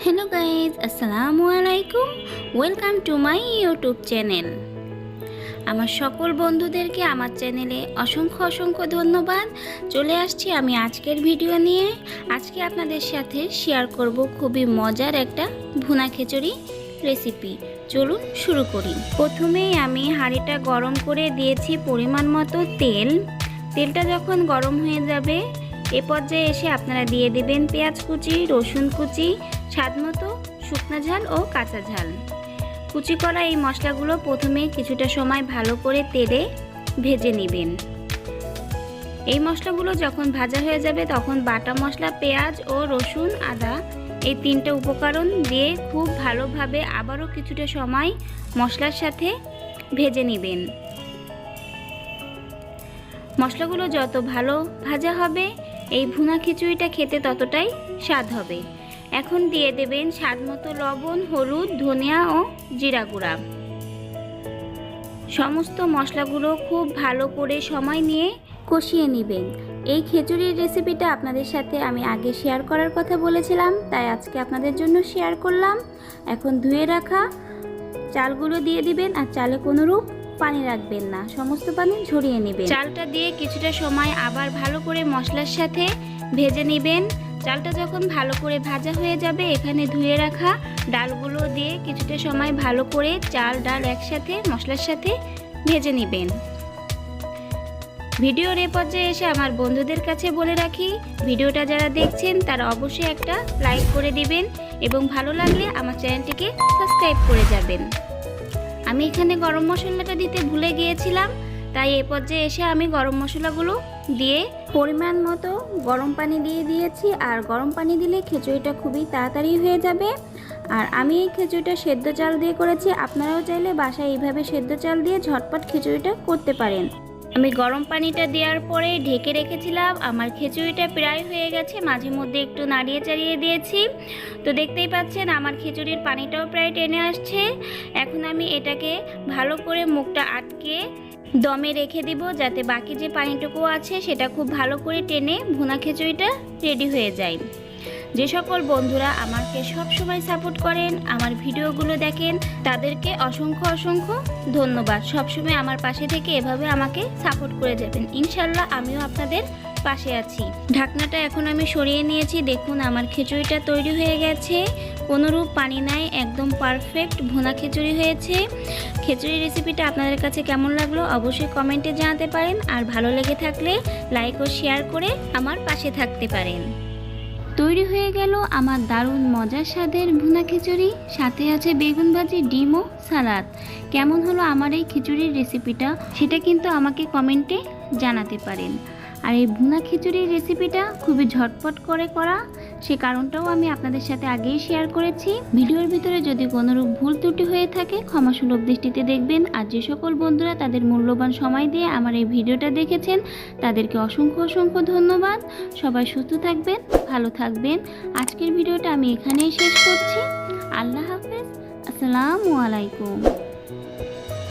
Hello guys আসসালামু আলাইকুম welcome to my YouTube channel. আমার সকল বন্ধুদেরকে আমার চ্যানেলে অসংখ্য ধন্যবাদ। চলে আসছি আমি আজকের ভিডিও নিয়ে। আজকে আপনাদের সাথে শেয়ার করব খুবই মজার একটা ভুনা খিচুড়ি রেসিপি। চলুন শুরু করি। প্রথমেই আমি হাঁড়িটা গরম করে দিয়েছি পরিমাণ মতো তেল। তেলটা যখন গরম হয়ে যাবে এ পর্যায়ে এসে আপনারা দিয়ে দেবেন পেঁয়াজ কুচি, রসুন কুচি, স্বাদমতো শুকনো ঝাল ও কাঁচা ঝাল। কুচি করা এই মশলাগুলো প্রথমে কিছুটা সময় ভালো করে তেলে ভেজে নেবেন। এই মশলাগুলো যখন ভাজা হয়ে যাবে তখন বাটা মশলা পেঁয়াজ ও রসুন, আদা এই তিনটা উপকরণ দিয়ে খুব ভালোভাবে আবারও কিছুটা সময় মশলার সাথে ভেজে নেবেন। মশলাগুলো যত ভালো ভাজা হবে এই ভুনা খিচুড়িটা খেতে ততটাই স্বাদ হবে। এখন দিয়ে দেবেন স্বাদমতো লবণ, হলুদ, ধনিয়া ও জিরা গুঁড়া। সমস্ত মশলাগুলো খুব ভালো করে সময় নিয়ে কষিয়ে নেবেন। এই খিচুড়ির রেসিপিটা আপনাদের সাথে আমি আগে শেয়ার করার কথা বলেছিলাম, তাই আজকে আপনাদের জন্য শেয়ার করলাম। এখন ধুয়ে রাখা চালগুলো দিয়ে দিবেন, আর চালে কোনোরূপ পানি রাখবেন না, সমস্ত পানি ঝরিয়ে নেবেন। চালটা দিয়ে কিছুটা সময় আবার ভালো করে মশলার সাথে ভেজে নেবেন। চালটা যখন ভালো করে ভাজা হয়ে যাবে এখানে ধুয়ে রাখা ডালগুলো দিয়ে কিছুটা সময় ভালো করে চাল ডাল একসাথে মশলার সাথে ভেজে নেবেন। ভিডিওর এ পর্যায়ে এসে আমার বন্ধুদের কাছে বলে রাখি, ভিডিওটা যারা দেখছেন তারা অবশ্যই একটা লাইক করে দিবেন এবং ভালো লাগলে আমার চ্যানেলটিকে সাবস্ক্রাইব করে যাবেন। আমি এখানে গরম মশলাটা দিতে ভুলে গিয়েছিলাম, তাই এ পর্যায়ে এসে আমি গরম মশলাগুলো দিয়ে পরিমাণ মতো গরম পানি দিয়ে দিয়েছি। আর গরম পানি দিলে খিচুড়িটা খুবই তাড়াতাড়ি হয়ে যাবে। আর আমি এই খিচুড়িটা সেদ্ধ চাল দিয়ে করেছি, আপনারাও চাইলে বাসায় এইভাবে সেদ্ধ চাল দিয়ে ঝটপট খিচুড়িটা করতে পারেন। আমি গরম পানিটা দেওয়ার পরে ঢেকে রেখেছিলাম। আমার খিচুড়িটা প্রায় হয়ে গেছে, মাঝে মধ্যে একটু নাড়িয়ে চাড়িয়ে দিয়েছি। তো দেখতেই পাচ্ছেন আমার খিচুড়ির পানিটাও প্রায় টেনে আসছে। এখন আমি এটাকে ভালো করে মুখটা আটকে দমে রেখে দিব, যাতে বাকি যে পানিটুকু আছে সেটা খুব ভালো করে টেনে ভুনা খিচুড়িটা রেডি হয়ে যায়। যে সকল বন্ধুরা আমাকে সবসময় সাপোর্ট করেন, আমার ভিডিওগুলো দেখেন, তাদেরকে অসংখ্য ধন্যবাদ। সবসময় আমার পাশে থেকে এভাবে আমাকে সাপোর্ট করে যাবেন। ইনশাল্লাহ আমিও আপনাদের পাশে আছি। ঢাকনাটা এখন আমি সরিয়ে নিয়েছি। দেখুন আমার খিচুড়িটা তৈরি হয়ে গেছে, কোনোরূপ পানি নাই, একদম পারফেক্ট ভুনা খিচুড়ি হয়েছে। খিচুড়ি রেসিপিটা আপনাদের কাছে কেমন লাগলো অবশ্যই কমেন্টে জানাতে পারেন। আর ভালো লেগে থাকলে লাইক ও শেয়ার করে আমার পাশে থাকতে পারেন। তৈরি হয়ে গেল আমার দারুণ মজার স্বাদের ভুনা খিচুড়ি, সাথে আছে বেগুন ভাজি, ডিম ও সালাদ। কেমন হলো আমার এই খিচুড়ির রেসিপিটা সেটা কিন্তু আমাকে কমেন্টে জানাতে পারেন। আর এই ভুনা খিচুড়ির রেসিপিটা খুবই ঝটপট করে করা, সে কারণটাও আমি আপনাদের সাথে আগেই শেয়ার করেছি। ভিডিওর ভিতরে যদি কোনোরূপ ভুল ত্রুটি হয়ে থাকে ক্ষমাসুলভ দৃষ্টিতে দেখবেন। আর যে সকল বন্ধুরা তাদের মূল্যবান সময় দিয়ে আমার এই ভিডিওটা দেখেছেন তাদেরকে অসংখ্য ধন্যবাদ। সবাই সুস্থ থাকবেন, ভালো থাকবেন। আজকের ভিডিওটা আমি এখানেই শেষ করছি। আল্লাহ হাফেজ, আসসালামু আলাইকুম।